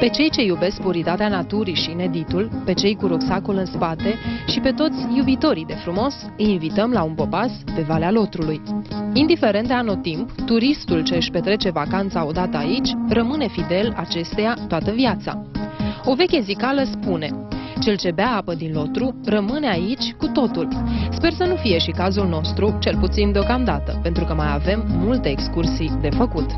Pe cei ce iubesc puritatea naturii și ineditul, pe cei cu rucsacul în spate și pe toți iubitorii de frumos, îi invităm la un popas pe Valea Lotrului. Indiferent de anotimp, turistul ce își petrece vacanța odată aici rămâne fidel acesteia toată viața. O veche zicală spune: cel ce bea apă din Lotru rămâne aici cu totul. Sper să nu fie și cazul nostru, cel puțin deocamdată, pentru că mai avem multe excursii de făcut.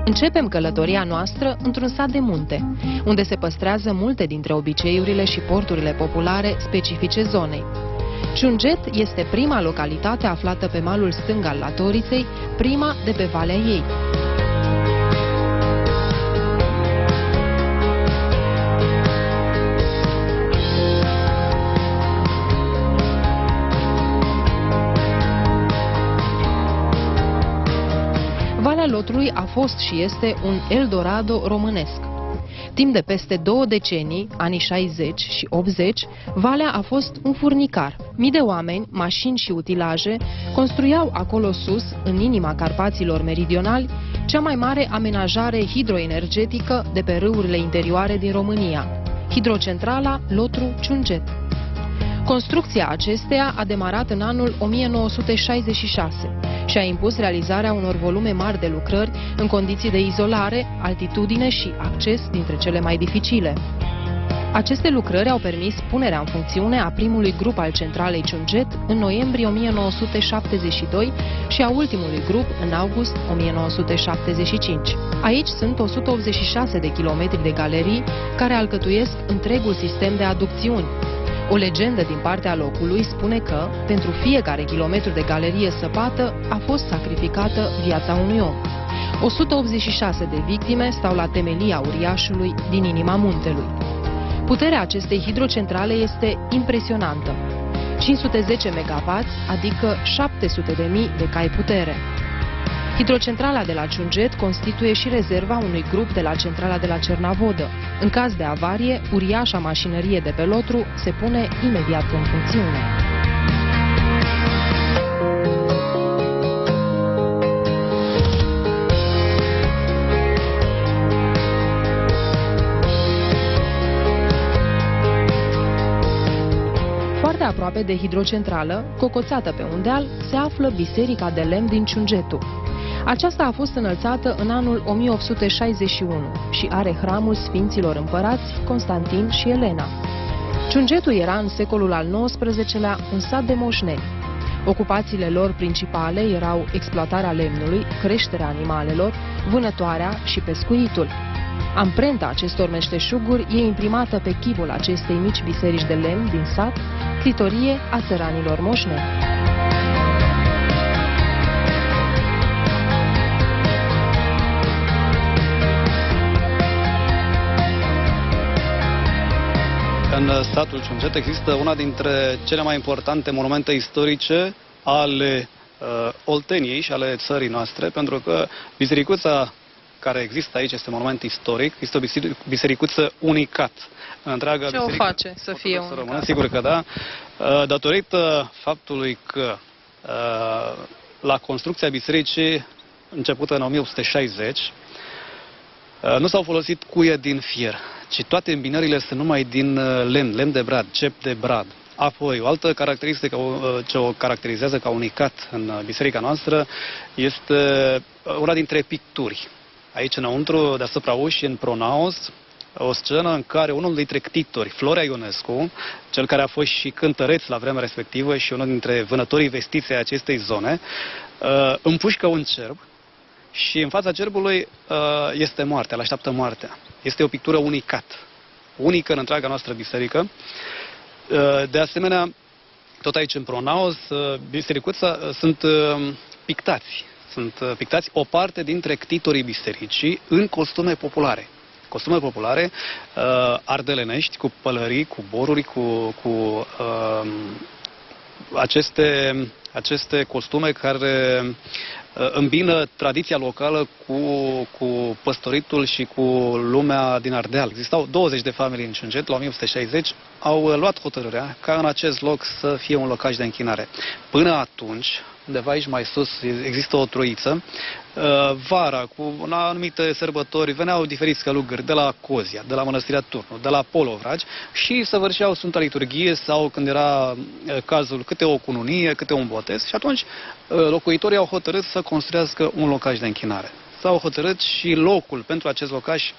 Începem călătoria noastră într-un sat de munte, unde se păstrează multe dintre obiceiurile și porturile populare specifice zonei. Ciunget este prima localitate aflată pe malul stâng al Latoriței, prima de pe valea ei. Valea Lotrului a fost și este un Eldorado românesc. Timp de peste 2 decenii, anii 60 și 80, valea a fost un furnicar. Mii de oameni, mașini și utilaje construiau acolo sus, în inima Carpaților meridionali, cea mai mare amenajare hidroenergetică de pe râurile interioare din România, hidrocentrala Lotru-Ciunget. Construcția acesteia a demarat în anul 1966 și a impus realizarea unor volume mari de lucrări în condiții de izolare, altitudine și acces dintre cele mai dificile. Aceste lucrări au permis punerea în funcțiune a primului grup al centralei Ciunget în noiembrie 1972 și a ultimului grup în august 1975. Aici sunt 186 de kilometri de galerii care alcătuiesc întregul sistem de aducțiuni. O legendă din partea locului spune că, pentru fiecare kilometru de galerie săpată, a fost sacrificată viața unui om. 186 de victime stau la temelia uriașului din inima muntelui. Puterea acestei hidrocentrale este impresionantă. 510 MW, adică 700.000 de cai putere. Hidrocentrala de la Ciunget constituie și rezerva unui grup de la centrala de la Cernavodă. În caz de avarie, uriașa mașinărie de pe Lotru se pune imediat în funcțiune. Foarte aproape de hidrocentrală, cocoțată pe un deal, se află Biserica de Lemn din Ciungetul. Aceasta a fost înălțată în anul 1861 și are hramul Sfinților Împărați Constantin și Elena. Ciungetul era în secolul al XIX-lea un sat de moșneni. Ocupațiile lor principale erau exploatarea lemnului, creșterea animalelor, vânătoarea și pescuitul. Amprenta acestor meșteșuguri e imprimată pe chipul acestei mici biserici de lemn din sat, clitorie a țăranilor moșneni. În satul Ciunget există una dintre cele mai importante monumente istorice ale Olteniei și ale țării noastre, pentru că bisericuța care există aici este un monument istoric, este o bisericuță unicat. Întreaga ce o face să fie unicat? Sigur că da, datorită faptului că la construcția bisericii, începută în 1860, nu s-au folosit cuie din fier, ci toate îmbinările sunt numai din lemn de brad, cep de brad. Apoi, o altă caracteristică ce o caracterizează ca unicat în biserica noastră este una dintre picturi. Aici înăuntru, deasupra ușii, în pronaos, o scenă în care unul dintre ctitori, Florea Ionescu, cel care a fost și cântăreț la vremea respectivă și unul dintre vânătorii vestiți ai acestei zone, împușcă un cerb și în fața cerbului este moartea, îl așteaptă moartea. Este o pictură unică în întreaga noastră biserică. De asemenea, tot aici în pronaos, bisericuța, sunt pictați o parte dintre ctitorii bisericii în costume populare. Costume populare ardelenești, cu pălării, cu boruri, cu aceste costume care îmbină tradiția locală cu păstoritul și cu lumea din Ardeal. Existau 20 de familii în Ciunget, la 1860, au luat hotărârea ca în acest loc să fie un locaș de închinare. Până atunci, undeva aici mai sus, există o troiță. Vara, cu anumite sărbători, veneau diferiți călugări de la Cozia, de la Mănăstirea Turnu, de la Polovragi și săvârșeau Sfânta Liturghie sau, când era cazul, câte o cununie, câte un botez. Și atunci locuitorii au hotărât să construiască un locaș de închinare. S-au hotărât și locul pentru acest locaș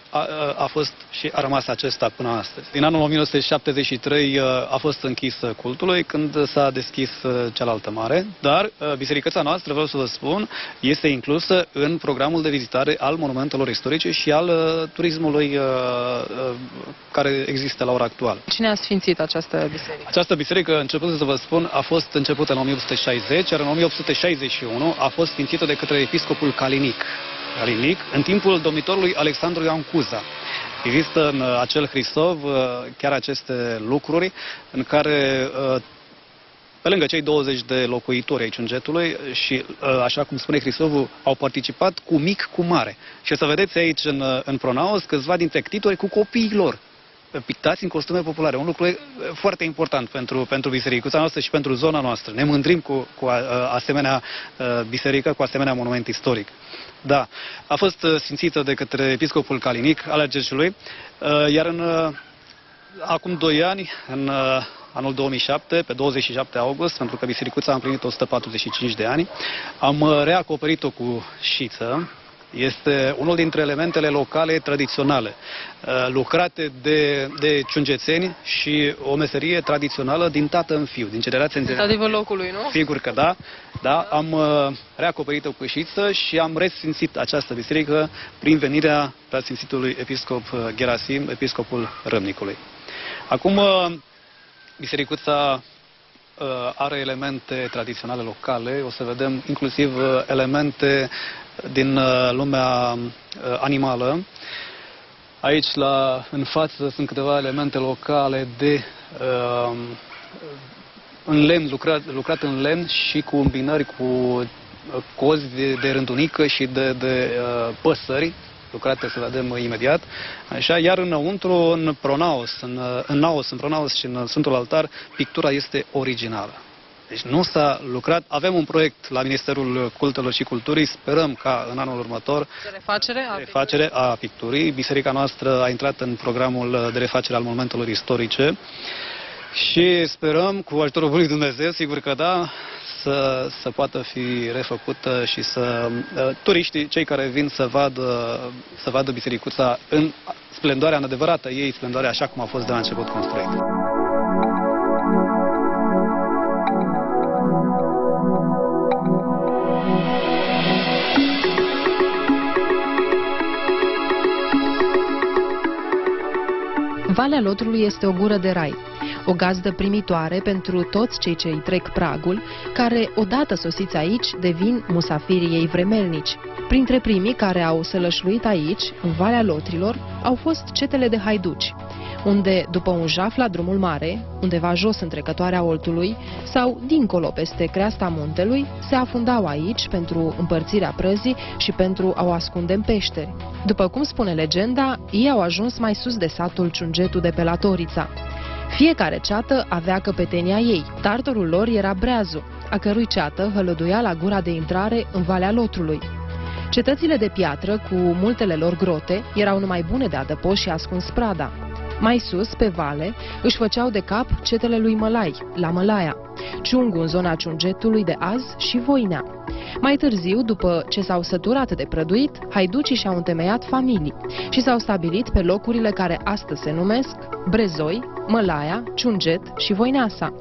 a fost și a rămas acesta până astăzi. Din anul 1973 a fost închis cultului, când s-a deschis cealaltă mare, dar bisericăța noastră, vreau să vă spun, este inclusă în programul de vizitare al monumentelor istorice și al turismului care există la ora actuală. Cine a sfințit această biserică? Această biserică, începând să vă spun, a fost începută în 1860, iar în 1861 a fost sfințită de către episcopul Calinic, în timpul domnitorului Alexandru Ioan Cuza. Există în acel Hrisov chiar aceste lucruri în care, pe lângă cei 20 de locuitori ai Ciungetului și, așa cum spune Hrisovul, au participat cu mic, cu mare. Și o să vedeți aici în pronaos câțiva dintre ctitori cu copiii lor, pictați în costume populare. Un lucru foarte important pentru bisericuța noastră și pentru zona noastră. Ne mândrim cu asemenea biserică, cu asemenea monument istoric. Da, a fost sfințită de către episcopul Calinic al Argeșului, iar acum 2 ani, în anul 2007, pe 27 august, pentru că bisericuța a împlinit 145 de ani, am reacoperit-o cu șiță. Este unul dintre elementele locale tradiționale, lucrate de ciungețeni și o meserie tradițională din tată în fiu, din generație în generație. Adevăr locului, nu? Sigur că da. Da, am reacoperit-o cu șiță și am resfințit această biserică prin venirea preasfințitului episcop Gerasim, episcopul Râmnicului. Acum, bisericuța are elemente tradiționale locale, o să vedem inclusiv elemente din lumea animală. Aici, în față, sunt câteva elemente locale în lemn, lucrat în lemn și cu îmbinări cu cozi de rândunică și de păsări, lucrate, să vedem imediat. Așa, iar înăuntru, în pronaos, în pronaos și în Sfântul Altar, pictura este originală. Deci nu s-a lucrat. Avem un proiect la Ministerul Cultelor și Culturii. Sperăm ca în anul următor de refacere a picturii. Biserica noastră a intrat în programul de refacere al monumentelor istorice și sperăm, cu ajutorul lui Dumnezeu, sigur că da, să poată fi refăcută și să turiștii, cei care vin să vadă bisericuța în splendoarea, în adevărată ei splendoarea, așa cum a fost de la început construită. Valea Lotrului este o gură de rai, o gazdă primitoare pentru toți cei ce îi trec pragul, care, odată sosiți aici, devin musafirii ei vremelnici. Printre primii care au sălășluit aici, în Valea Lotrilor, au fost cetele de haiduci, unde, după un jaf la drumul mare, undeva jos în trecătoarea Oltului, sau dincolo peste creasta muntelui, se afundau aici pentru împărțirea prăzii și pentru a o ascunde în peșteri. După cum spune legenda, ei au ajuns mai sus de satul Ciungetu de pe la Torița. Fiecare ceată avea căpetenia ei. Tartorul lor era Breazu, a cărui ceată hălăduia la gura de intrare în Valea Lotrului. Cetățile de piatră, cu multele lor grote, erau numai bune de adăpost și ascuns prada. Mai sus, pe vale, își făceau de cap cetele lui Mălai, la Mălaia, Ciungu în zona Ciungetului de azi și Voinea. Mai târziu, după ce s-au săturat de prăduit, haiducii și-au întemeiat familii și s-au stabilit pe locurile care astăzi se numesc Brezoi, Mălaia, Ciunget și Voineasa.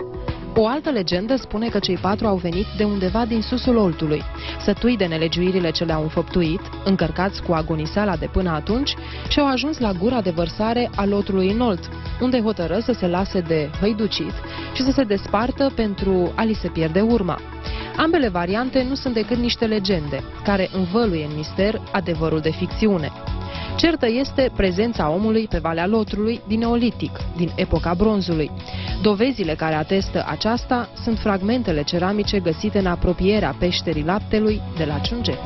O altă legendă spune că cei 4 au venit de undeva din susul Oltului, sătui de nelegiuirile ce le-au înfăptuit, încărcați cu agoniseala de până atunci, și au ajuns la gura de vărsare a Lotrului în Olt, unde hotără să se lase de hăiducit și să se despartă pentru a li se pierde urma. Ambele variante nu sunt decât niște legende, care învăluie în mister adevărul de ficțiune. Certă este prezența omului pe Valea Lotrului din Neolitic, din epoca bronzului. Dovezile care atestă aceasta sunt fragmentele ceramice găsite în apropierea peșterii Laptelui de la Ciunget.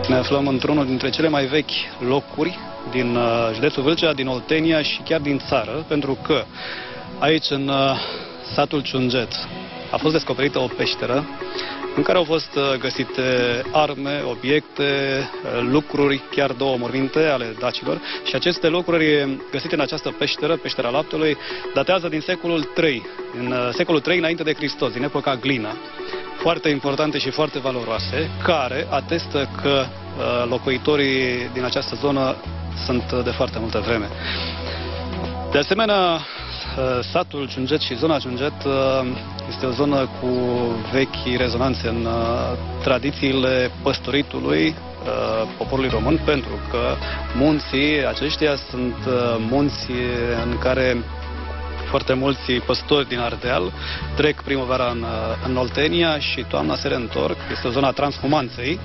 Ne aflăm într-unul dintre cele mai vechi locuri din județul Vâlcea, din Oltenia și chiar din țară, pentru că aici, în satul Ciunget, a fost descoperită o peșteră în care au fost găsite arme, obiecte, lucruri, chiar 2 morminte ale dacilor. Și aceste lucruri găsite în această peșteră, peștera Laptelui, datează din secolul III, din secolul III înainte de Hristos, din epoca Glina. Foarte importante și foarte valoroase, care atestă că locuitorii din această zonă sunt de foarte multă vreme. De asemenea, satul Ciunget și zona Ciunget este o zonă cu vechi rezonanțe în tradițiile păstoritului poporului român, pentru că munții aceștia sunt munți în care foarte mulți păstori din Ardeal trec primăvara în Oltenia și toamna se reîntorc. Este o zona transhumanței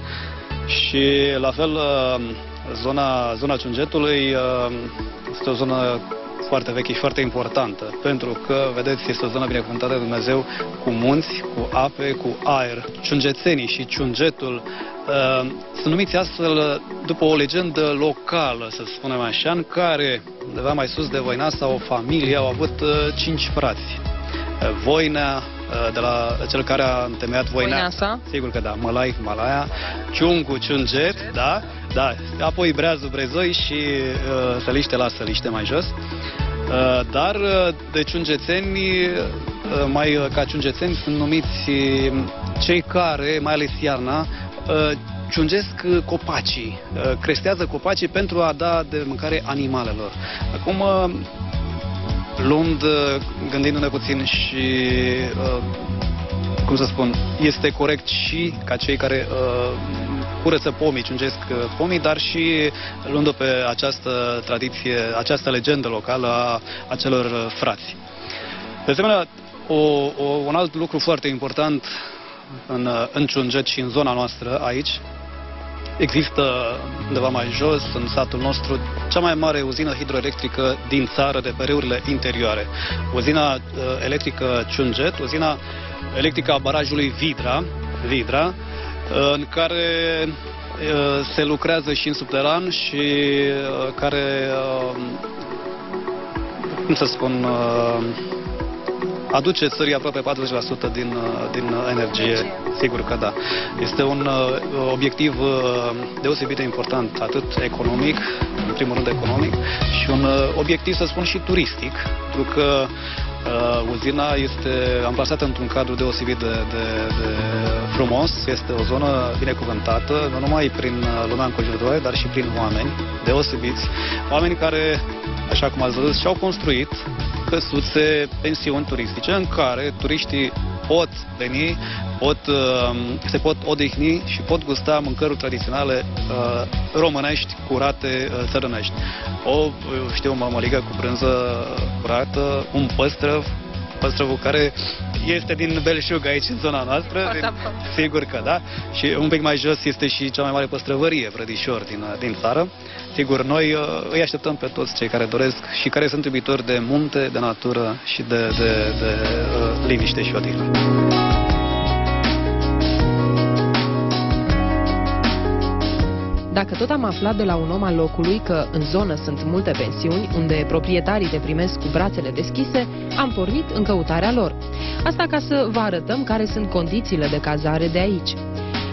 și la fel zona Ciungetului este o zonă foarte veche și foarte importantă, pentru că, vedeți, este o zonă binecuvântată de Dumnezeu cu munți, cu ape, cu aer. Ciungețenii și Ciungetul sunt numiți astfel după o legendă locală, să spunem așa, în care, undeva mai sus de Voinasa, o familie au avut 5 frați. Voinea, de la cel care a întemeiat Voineasa, sigur că da, Mălai, Malaia, Ciungu, Ciunget, da, apoi Breazu, Brezoi și Săliște la Săliște mai jos. Dar de ciungețeni, mai ca ciungețeni sunt numiți cei care, mai ales iarna, ciungesc copacii, crestează copacii pentru a da de mâncare animalelor. Acum, gândindu-ne puțin și, cum să spun, este corect și ca cei care curăță pomii, ciungesc pomii, dar și luând-o pe această tradiție, această legendă locală a acelor frați. De asemenea, un alt lucru foarte important în Ciunget și în zona noastră aici, există undeva mai jos, în satul nostru, cea mai mare uzină hidroelectrică din țară de pe râurile interioare. Uzina electrică Ciunget, uzina electrică a barajului Vidra, în care se lucrează și în subteran și care, cum să spun, aduce țării aproape 40% din energie. Sigur că da. Este un obiectiv deosebit de important, atât economic, în primul rând economic, și un obiectiv, să spun, și turistic, pentru că uzina este amplasată într-un cadru deosebit de frumos, este o zonă binecuvântată, nu numai prin lumea înconjurătoare, dar și prin oameni deosebiți, oameni care, așa cum ați văzut, și-au construit căsuțe, pensiuni turistice în care turiștii pot veni, se pot odihni și pot gusta mâncăruri tradiționale românești, curate, țărănești. O mămăligă cu brânză curată, un păstrăvul care este din Belșug aici în zona noastră, sigur că da, și un pic mai jos este și cea mai mare păstrăvărie, Brădișor, din țară. Sigur, noi îi așteptăm pe toți cei care doresc și care sunt iubitori de munte, de natură și de liniște și odihnă. Dacă tot am aflat de la un om al locului că în zonă sunt multe pensiuni, unde proprietarii te primesc cu brațele deschise, am pornit în căutarea lor. Asta ca să vă arătăm care sunt condițiile de cazare de aici.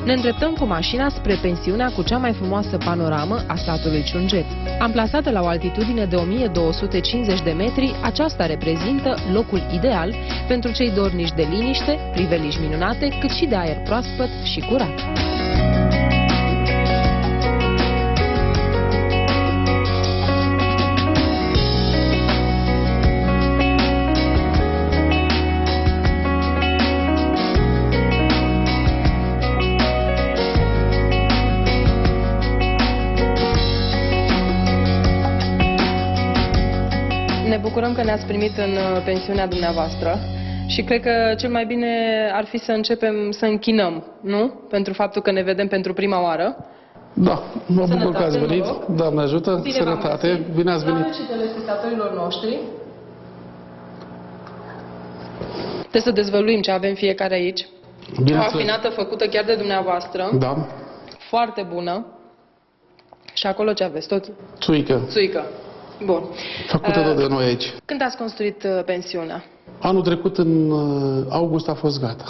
Ne îndreptăm cu mașina spre pensiunea cu cea mai frumoasă panoramă a satului Ciunget. Amplasată la o altitudine de 1250 de metri, aceasta reprezintă locul ideal pentru cei dornici de liniște, priveliști minunate, cât și de aer proaspăt și curat. Ne bucurăm că ne-ați primit în pensiunea dumneavoastră și cred că cel mai bine ar fi să începem să închinăm, nu? Pentru faptul că ne vedem pentru prima oară. Da, mă bucur că ați venit. Doamne ajută, sănătate, bine ați venit. Și telespectatorilor noștri. Trebuie să dezvăluim ce avem fiecare aici. O afinată făcută chiar de dumneavoastră. Da. Foarte bună. Și acolo ce aveți? Tot Țuică, țuică. Bun. făcută tot de noi aici. Când ați construit pensiunea? Anul trecut, în august, a fost gata.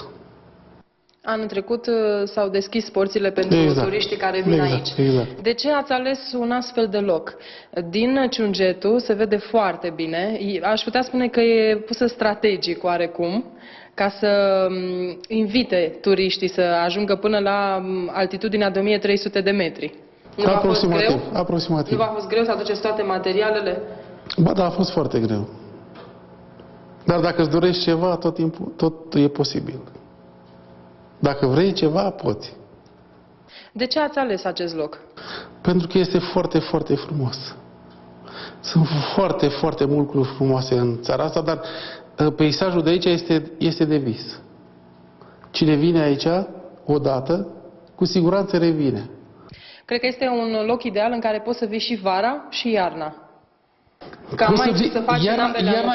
Anul trecut s-au deschis porțile pentru turiștii care vin aici. Exact. De ce ați ales un astfel de loc? Din Ciungetu se vede foarte bine. Aș putea spune că e pusă strategic oarecum, ca să invite turiștii să ajungă până la altitudinea de 1300 de metri. Nu v-a fost greu? Aproximativ. Nu v-a fost greu să aduceți toate materialele? Ba da, a fost foarte greu. Dar dacă îți dorești ceva, tot e posibil. Dacă vrei ceva, poți. De ce ați ales acest loc? Pentru că este foarte, foarte frumos. Sunt foarte, foarte multe lucruri frumoase în țara asta, dar peisajul de aici este de vis. Cine vine aici, odată, cu siguranță revine. Cred că este un loc ideal în care poți să vii și vara și iarna. Cam aici să faci în ambele iarna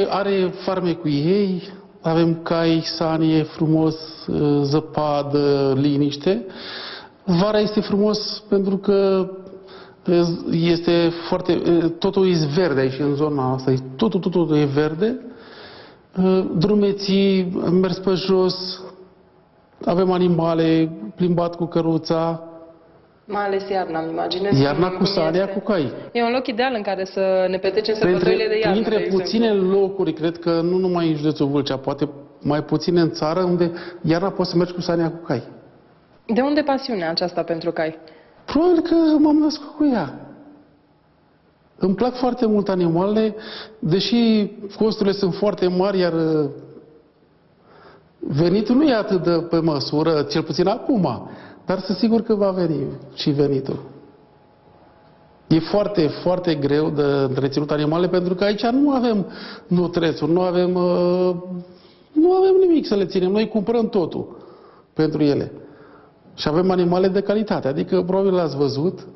are farmecul ei, avem cai, sanie, frumos, zăpadă, liniște. Vara este frumos pentru că este totul e verde aici în zona asta, totul e verde. Drumeții, mers pe jos, avem animale, plimbat cu căruța. Mai ales iarna, îmi imaginez. Iarna cu sania, cu cai. E un loc ideal în care să ne petrecem sărbătorile de iarnă. Printre puține locuri, cred că nu numai în județul Vâlcea, poate mai puține în țară, unde iarna poți să mergi cu sania, cu cai. De unde pasiunea aceasta pentru cai? Probabil că m-am născut cu ea. Îmi plac foarte mult animalele, deși costurile sunt foarte mari, iar venitul nu e atât de pe măsură, cel puțin acum, dar sunt sigur că va veni și venitul. E foarte, foarte greu de întreținut animale, pentru că aici nu avem nutrețuri, nu avem nimic să le ținem. Noi cumpărăm totul pentru ele. Și avem animale de calitate, adică probabil l-ați văzut.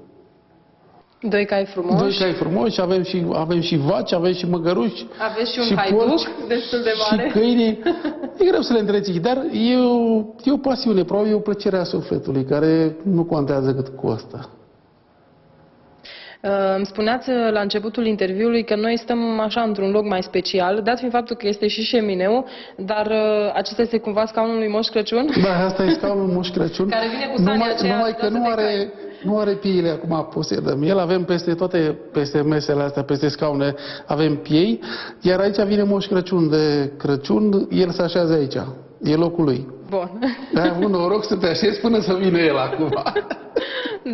Doi cai frumoși. Doi cai frumoși, avem și vaci, avem și măgăruși. Aveți și un haiduc destul de mare. Și câini. E greu să le întreții, dar e o pasiune, probabil e o plăcere a sufletului, care nu contează cât costă. Îmi spuneați la începutul interviului că noi stăm așa într-un loc mai special, dat fiind faptul că este și șemineu, dar acesta este cumva scaunul lui Moș Crăciun? Da, asta e scaunul lui Moș Crăciun. Care vine cu sania aceea. Numai că nu are piele acum posedăm. El avem peste mesele astea, peste scaune, avem piei, iar aici vine Moș Crăciun de Crăciun, el se așează aici. E locul lui. Bun. Ai avut noroc să te așezi până să vină el acum.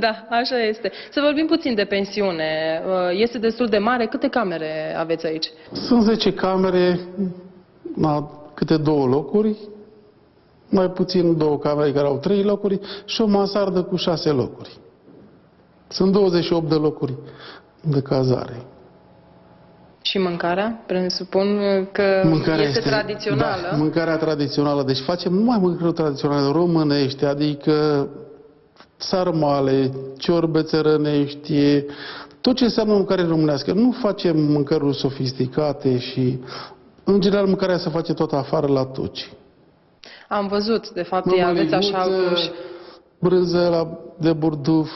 Da, așa este. Să vorbim puțin de pensiune. Este destul de mare. Câte camere aveți aici? Sunt 10 camere, câte 2 locuri, mai puțin 2 camere care au 3 locuri și o mansardă cu 6 locuri. Sunt 28 de locuri de cazare. Și mâncarea? Presupun că este tradițională. Da, mâncarea tradițională. Deci facem numai mâncăruri tradiționale românești, adică sarmale, ciorbe țărănești, tot ce înseamnă mâncare românească. Nu facem mâncăruri sofisticate și, în general, mâncarea se face tot afară la tuci. Am văzut, de fapt, aveți așa cu... brânză de burduf,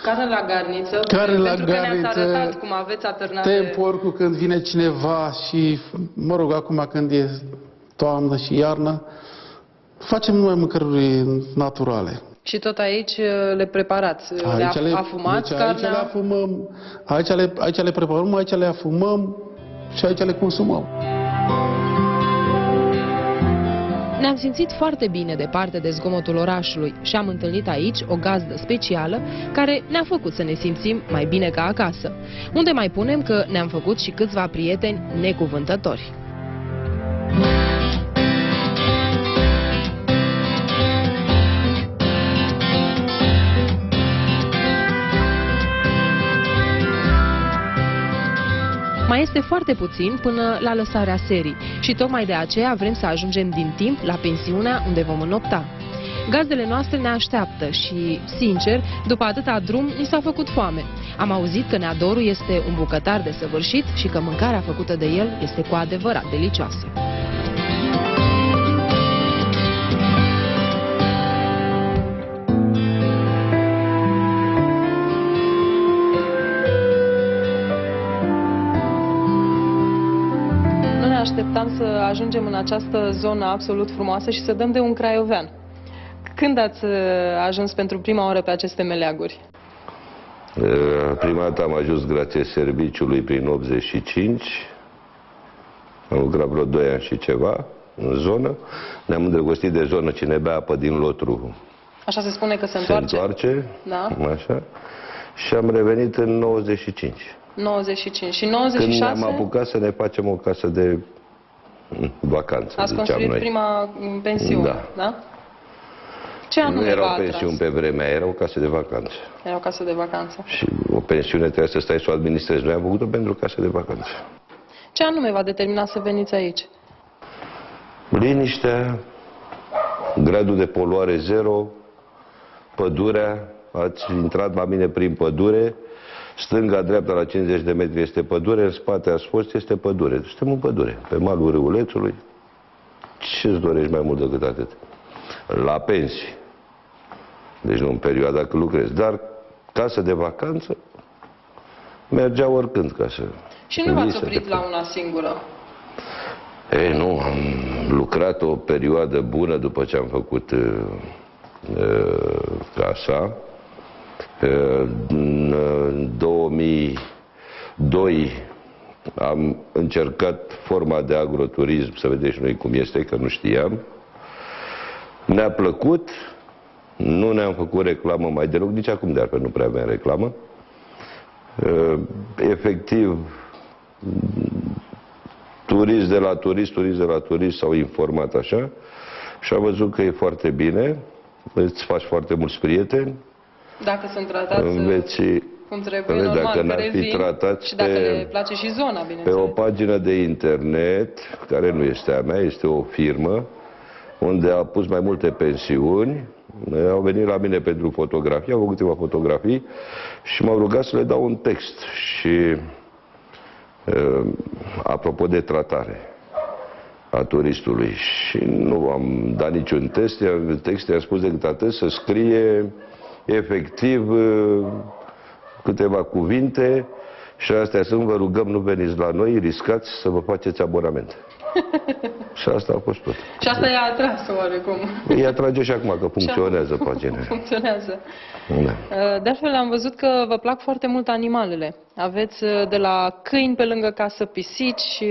care la garniță, pentru că ne-ați arătat cum aveți atârnate... Temporcul când vine cineva și, mă rog, acum când e toamnă și iarnă, facem numai mâncăruri naturale. Și tot aici le preparați, le afumați deci carnea? Le afumăm, aici le preparăm, aici le afumăm și aici le consumăm. Ne-am simțit foarte bine departe de zgomotul orașului și am întâlnit aici o gazdă specială care ne-a făcut să ne simțim mai bine ca acasă. Unde mai punem că ne-am făcut și câțiva prieteni necuvântători. Mai este foarte puțin până la lăsarea serii și tocmai de aceea vrem să ajungem din timp la pensiunea unde vom înopta. Gazdele noastre ne așteaptă și, sincer, după atâta drum, ni s-a făcut foame. Am auzit că Neadoru este un bucătar desăvârșit și că mâncarea făcută de el este cu adevărat delicioasă. așteptam să ajungem în această zonă absolut frumoasă și să dăm de un craiovean. Când ați ajuns pentru prima oară pe aceste meleaguri? Prima dată am ajuns grație serviciului prin 85. Am lucrat vreo 2 ani și ceva în zonă. Ne-am îndrăgostit de zonă, cine bea apă din Lotru Așa se spune că se se întoarce? întoarce. Da. Așa. Și am revenit în 95. 95. Și Când 96? ne-am apucat să ne facem o casă de vacanță, Ați ziceam construit noi. prima pensiune, Da. da? Ce Nu anume v-a erau atras? pensiuni pe vremea, erau case de vacanță. Era o casă de vacanță. Și o pensiune trebuia să stai să o administrezi. Noi am făcut-o pentru case de vacanță. Ce anume v-a determinat să veniți aici? Liniștea, gradul de poluare zero, pădurea, ați intrat la mine prin pădure, stânga-dreapta la 50 de metri este pădure, în spate ați fost, este pădure. Suntem în pădure, pe malul râulețului. Ce-ți dorești mai mult decât atât? La pensii. Deci nu în perioada când lucrezi. Dar casă de vacanță mergea oricând ca să... Și nu v-ați vii să oprit te- la una singură? Ei, nu, am lucrat o perioadă bună după ce am făcut casa. În 2002 am încercat forma de agroturism, să vedeți noi cum este, că nu știam. Ne-a plăcut, nu ne-am făcut reclamă mai deloc, nici acum de altfel nu prea avem reclamă. Efectiv, turist de la turist s-au informat așa și am văzut că e foarte bine, îți faci foarte mulți prieteni, Dacă sunt tratați înveți, cum trebuie, dacă normal că n-ar fi revin. tratați Și dacă pe- le place și zona, pe bineînțeles. o pagină de internet, care nu este a mea, este o firmă, unde a pus mai multe pensiuni, au venit la mine pentru fotografii, au făcut câteva fotografii și m-au rugat să le dau un text. Și apropo de tratare a turistului, și nu am dat niciun text, i-am spus decât atât, să scrie efectiv câteva cuvinte și astea sunt: vă rugăm, nu veniți la noi, riscați să vă faceți abonament. Și asta a fost tot. Și asta i-a atras oarecum. Îi atrage și acum că funcționează pagina. Funcționează. Da. De altfel, am văzut că vă plac foarte mult animalele. Aveți de la câini pe lângă casă, pisici,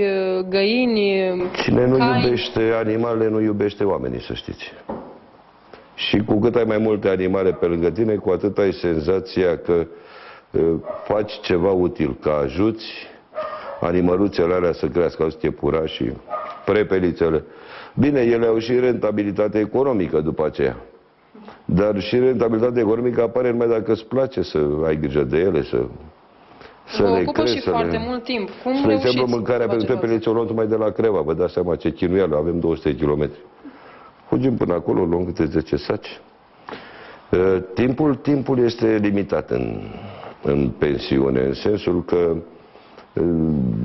găini, Cine nu cai. iubește animalele, nu iubește oamenii, să știți. Și cu cât ai mai multe animale pe lângă tine, cu atât ai senzația că faci ceva util, că ajuți animăluțele alea să crească, auzi, iepurașii, prepelițele. Bine, ele au și rentabilitate economică după aceea. Dar și rentabilitatea economică apare numai dacă îți place să ai grijă de ele, să Vă le ocupă crezi, și foarte mult timp. Cum Spre exemplu, reușiți mâncarea să pentru faceți pepelițe o luăm numai de la Creva. Vă dați seama ce chinuială, avem 200 de kilometri. Fugim până acolo, luăm câte 10 saci. Timpul este limitat în pensiune, în sensul că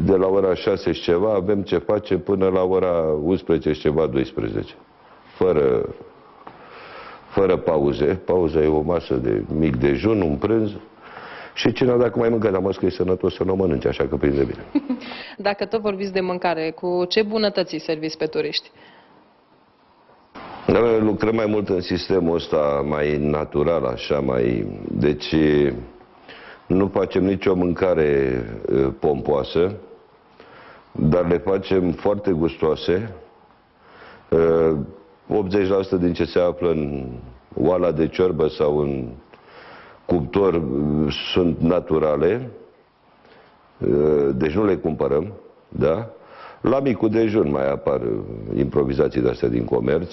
de la ora 6 și ceva avem ce face până la ora 11 și ceva, 12. Fără pauze. Pauza e o masă de mic dejun, un prânz. Și cine dacă mai mâncă, dar mă că e sănătos să nu o mănânce, așa că prinde bine. Dacă tot vorbiți de mâncare, cu ce bunătăți serviți pe turiști? Noi lucrăm mai mult în sistemul ăsta mai natural, așa, mai... Deci nu facem nicio mâncare pompoasă, dar le facem foarte gustoase. 80% din ce se află în oala de ciorbă sau în cuptor sunt naturale, deci nu le cumpărăm, da? La micul dejun mai apar improvizații de-astea din comerț,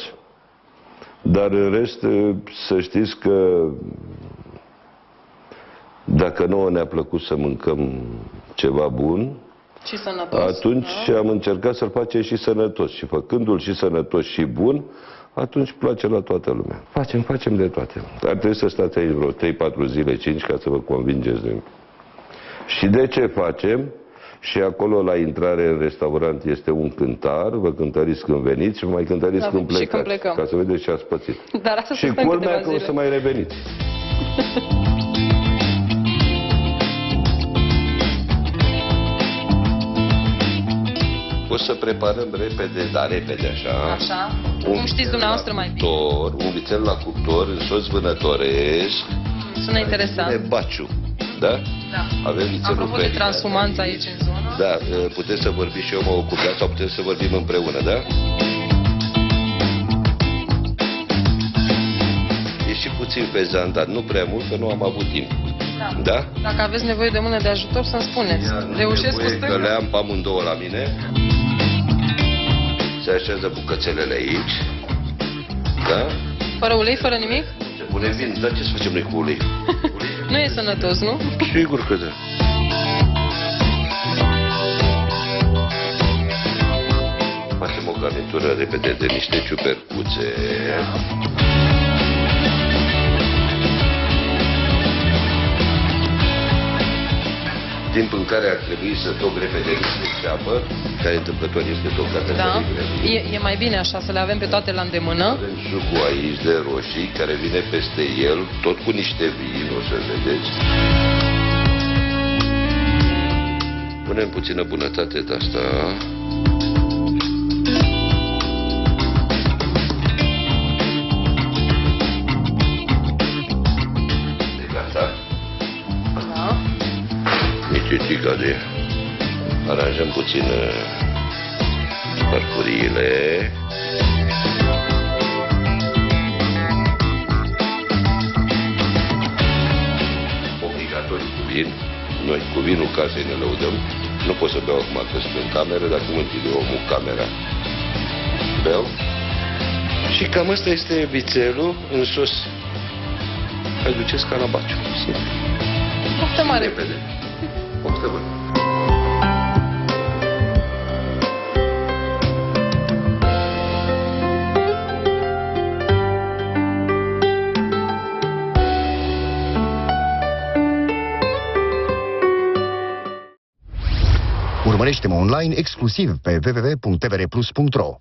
dar în rest să știți că dacă nouă ne-a plăcut să mâncăm ceva bun, Și sănătos. atunci am încercat să-l facem și sănătos. Și făcându-l și sănătos și bun, atunci place la toată lumea. Facem de toate. Ar trebui să stați aici vreo 3-4 zile, 5, ca să vă convingeți de... Și de ce facem? Și acolo la intrare în restaurant este un cântar, vă cântăriți când veniți și vă mai cântăriți Da, când și când plecați, plecăm. ca să vedeți ce ați pățit. Dar asta se Și stă în câteva culmea că o zile. să mai reveniți. O să preparăm repede, dar repede așa. Așa? Un Cum știți dumneavoastră mai bine. Un vițel la cuptor, însoț vânătoresc. Sună interesant. Spune Baciu. Da? Da. Avem vițelul Apropo de transumanță aici în zonă. Da, puteți să vorbiți și eu mă ocup de asta, sau putem să vorbim împreună, da? E și puțin pezant, dar nu prea mult, că nu am avut timp. Da. Da? Dacă aveți nevoie de mână de ajutor, să-mi spuneți. Reușesc cu Nevoie, că stânga? le am pe amândouă la mine. Se așează bucățelele aici. Da? Fără ulei, fără nimic? Se pune vin, dar ce să facem noi cu ulei? Nu e sănătos, nu? Sigur că da. Facem o garnitură repede de niște ciupercuțe. Timp în care ar trebui să toc repede niște ceapă, care întâmplător este tocată Da. foarte greu. E mai bine așa, să le avem pe toate la îndemână. Avem sucul aici de roșii, care vine peste el, tot cu niște vin, o să vedeți. Punem puțină bunătate de asta. E gata. Da. Mititica de aranjăm puțin farfuriile. Obligatoriu cu vin. Noi cu vinul casei ne lăudăm. Nu pot să beau acum că sunt în cameră, dar cum închide omul camera? Beau. Și cam asta este vițelul în sos. Hai, duceți ca la Baciu. Poftă mare. Repede. Poftă bună. Urmărește-mă online exclusiv pe www.tvreplus.ro.